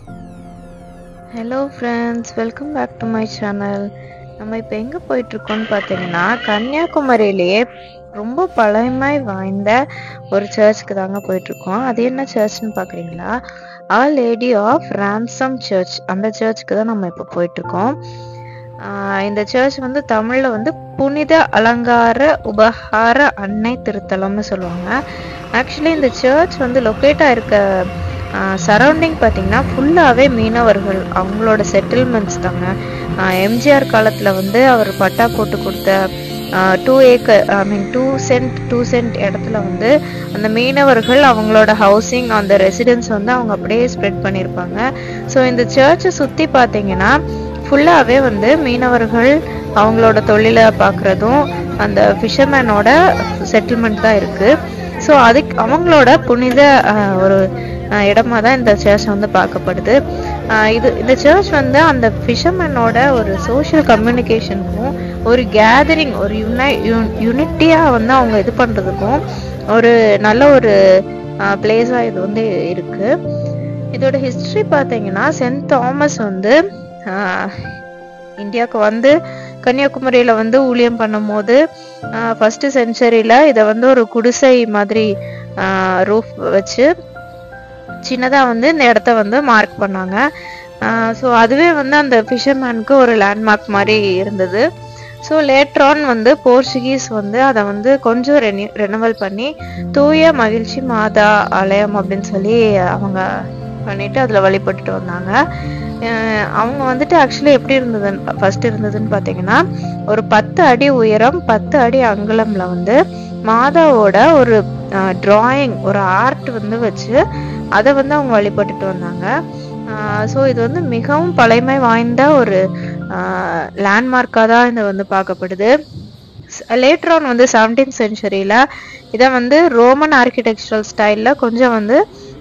Hello friends, welcome back to my channel. நம்ம இப்போ எங்கே போயிட்டுருக்கோம்னு பார்த்தீங்கன்னா கன்னியாகுமரியிலேயே ரொம்ப பழமை வாய்ந்த ஒரு சர்ச்சுக்கு தாங்க போயிட்டுருக்கோம். அது என்ன சர்ச்னு பார்க்குறீங்களா? Our Lady of Ransom Church. அந்த சர்ச்சுக்கு தான் நம்ம இப்போ போயிட்டுருக்கோம். இந்த சர்ச் வந்து தமிழில் வந்து புனித அலங்கார உபகார அன்னை திருத்தலம்னு சொல்லுவாங்க. ஆக்சுவலி இந்த சர்ச் வந்து லொக்கேட்டாக இருக்க சரௌண்டிங் பார்த்தீங்கன்னா ஃபுல்லாகவே மீனவர்கள், அவங்களோட செட்டில்மெண்ட்ஸ் தாங்க. எம்ஜிஆர் காலத்தில் வந்து அவர் பட்டா போட்டு கொடுத்த 2 சென்ட் இடத்துல வந்து அந்த மீனவர்கள் அவங்களோட ஹவுசிங், அந்த ரெசிடென்ஸ் வந்து அவங்க அப்படியே ஸ்ப்ரெட் பண்ணியிருப்பாங்க. ஸோ இந்த சர்ச்சை சுற்றி பார்த்தீங்கன்னா ஃபுல்லாகவே வந்து மீனவர்கள் அவங்களோட தொழிலை பார்க்குறதும் அந்த ஃபிஷர்மேனோட செட்டில்மெண்ட் தான் இருக்குது. ஸோ அதுக்கு அவங்களோட புனித ஒரு இடமா தான் இந்த சர்ச் வந்து பார்க்கப்படுது. இந்த சர்ச் வந்து அந்த ஃபிஷர்மேனோட ஒரு சோஷியல் கம்யூனிகேஷனுக்கும் ஒரு கேதரிங், ஒரு யூனிட்டியாக வந்து அவங்க இது பண்ணுறதுக்கும் ஒரு நல்ல ஒரு பிளேஸாக இது வந்து இருக்குது. இதோட ஹிஸ்ட்ரி பார்த்தீங்கன்னா சென்ட் தாமஸ் வந்து இந்தியாவுக்கு வந்து கன்னியாகுமரியில் வந்து ஊழியம் பண்ணும் போது ஃபர்ஸ்ட் செஞ்சுரியில் இதை வந்து ஒரு குடிசை மாதிரி ரூஃப் வச்சு சின்னதாக வந்து இந்த இடத்த வந்து மார்க் பண்ணாங்க. ஸோ அதுவே வந்து அந்த ஃபிஷர்மேனுக்கு ஒரு லேண்ட்மார்க் மாதிரி இருந்தது. ஸோ லேட்டரான் வந்து போர்ச்சுகீஸ் வந்து அதை வந்து கொஞ்சம் ரெனவல் பண்ணி தூய மகிழ்ச்சி மாதா ஆலயம் அப்படின்னு சொல்லி அவங்க பண்ணிட்டு அதில் வழிபட்டுட்டு வந்தாங்க. அவங்க வந்துட்டு ஆக்சுவலி எப்படி இருந்ததுன்னு பார்த்தீங்கன்னா ஒரு 10 அடி உயரம் 10 அடி அங்குலம்ல வந்து மாதாவோட ஒரு டிராயிங், ஒரு ஆர்ட் வந்து வச்சு அதை வந்து அவங்க வழிபட்டுட்டு வந்தாங்க. ஸோ இது வந்து மிகவும் பழமை வாய்ந்த ஒரு லேண்ட்மார்க்காக தான் இது வந்து பார்க்கப்படுது. லேட்டரான் வந்து 17th செஞ்சுரியில் இதை வந்து ரோமன் ஆர்கிடெக்சரல் ஸ்டைலில் கொஞ்சம் வந்து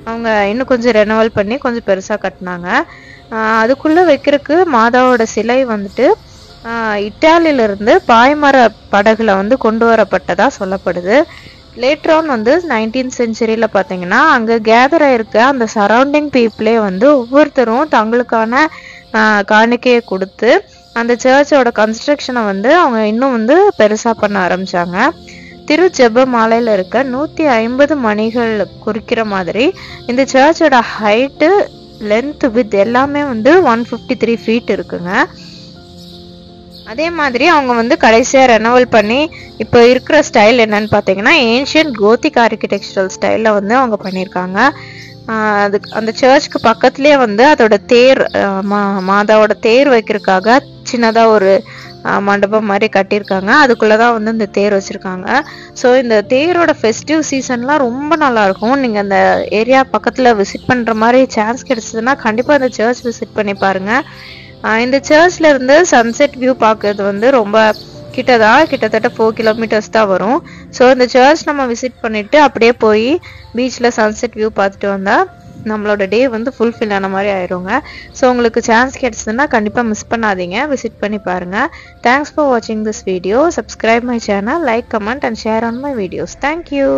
அவங்க இன்னும் கொஞ்சம் ரெனவல் பண்ணி கொஞ்சம் பெருசாக கட்டினாங்க. அதுக்குள்ளே வைக்கிறதுக்கு மாதாவோட சிலை வந்துட்டு இட்டாலியிலிருந்து பாய்மர படகுல வந்து கொண்டு வரப்பட்டதா சொல்லப்படுது. லேட்டரான் வந்து 19th செஞ்சுரியில் பார்த்தீங்கன்னா அங்கே கேதர் ஆயிருக்க அந்த சரௌண்டிங் பீப்புளே வந்து ஒவ்வொருத்தரும் தங்களுக்கான காணிக்கையை கொடுத்து அந்த சர்ச்சோட கன்ஸ்ட்ரக்ஷனை வந்து அவங்க இன்னும் வந்து பெருசாக பண்ண ஆரம்பிச்சாங்க. திரு ஜெப மாலையில் இருக்க 150 மணிகள் குறிக்கிற மாதிரி இந்த சர்ச்சோட ஹைட்டு, லென்த், வித் எல்லாமே வந்து 153 feet இருக்குங்க. அதே மாதிரி அவங்க வந்து கடைசியாக ரெனவல் பண்ணி இப்போ இருக்கிற ஸ்டைல் என்னன்னு பார்த்தீங்கன்னா ஏன்ஷியன்ட் கோத்திக் ஆர்கிடெக்சரல் ஸ்டைலில் வந்து அவங்க பண்ணியிருக்காங்க. அந்த சர்ச்சுக்கு பக்கத்துலேயே வந்து அதோட தேர், மாதாவோட தேர் வைக்கிறதுக்காக சின்னதாக ஒரு மண்டபம் மாதிரி கட்டியிருக்காங்க. அதுக்குள்ளதான் வந்து இந்த தேர் வச்சிருக்காங்க. ஸோ இந்த தேரோட ஃபெஸ்டிவ் சீசன்லாம் ரொம்ப நல்லா இருக்கும். நீங்க அந்த ஏரியா பக்கத்துல விசிட் பண்ற மாதிரி சான்ஸ் கிடைச்சதுன்னா கண்டிப்பா இந்த சர்ச் விசிட் பண்ணி பாருங்க. இந்த சர்ச்ல இருந்து சன்செட் வியூ பார்க்கறது வந்து ரொம்ப கிட்டத்தட்ட 4 kilometers தான் வரும். ஸோ இந்த சர்ச் நம்ம விசிட் பண்ணிட்டு அப்படியே போய் பீச்சில் சன்செட் வியூ பார்த்துட்டு வந்தா நம்மளோட டே வந்து ஃபுல்ஃபில் ஆன மாதிரி ஆயிருங்க. ஸோ உங்களுக்கு சான்ஸ் கிடைச்சதுன்னா கண்டிப்பாக மிஸ் பண்ணாதீங்க, விசிட் பண்ணி பாருங்க. தேங்க்ஸ் ஃபார் வாட்சிங் this video. Subscribe my channel, like, comment and share on my videos. Thank you.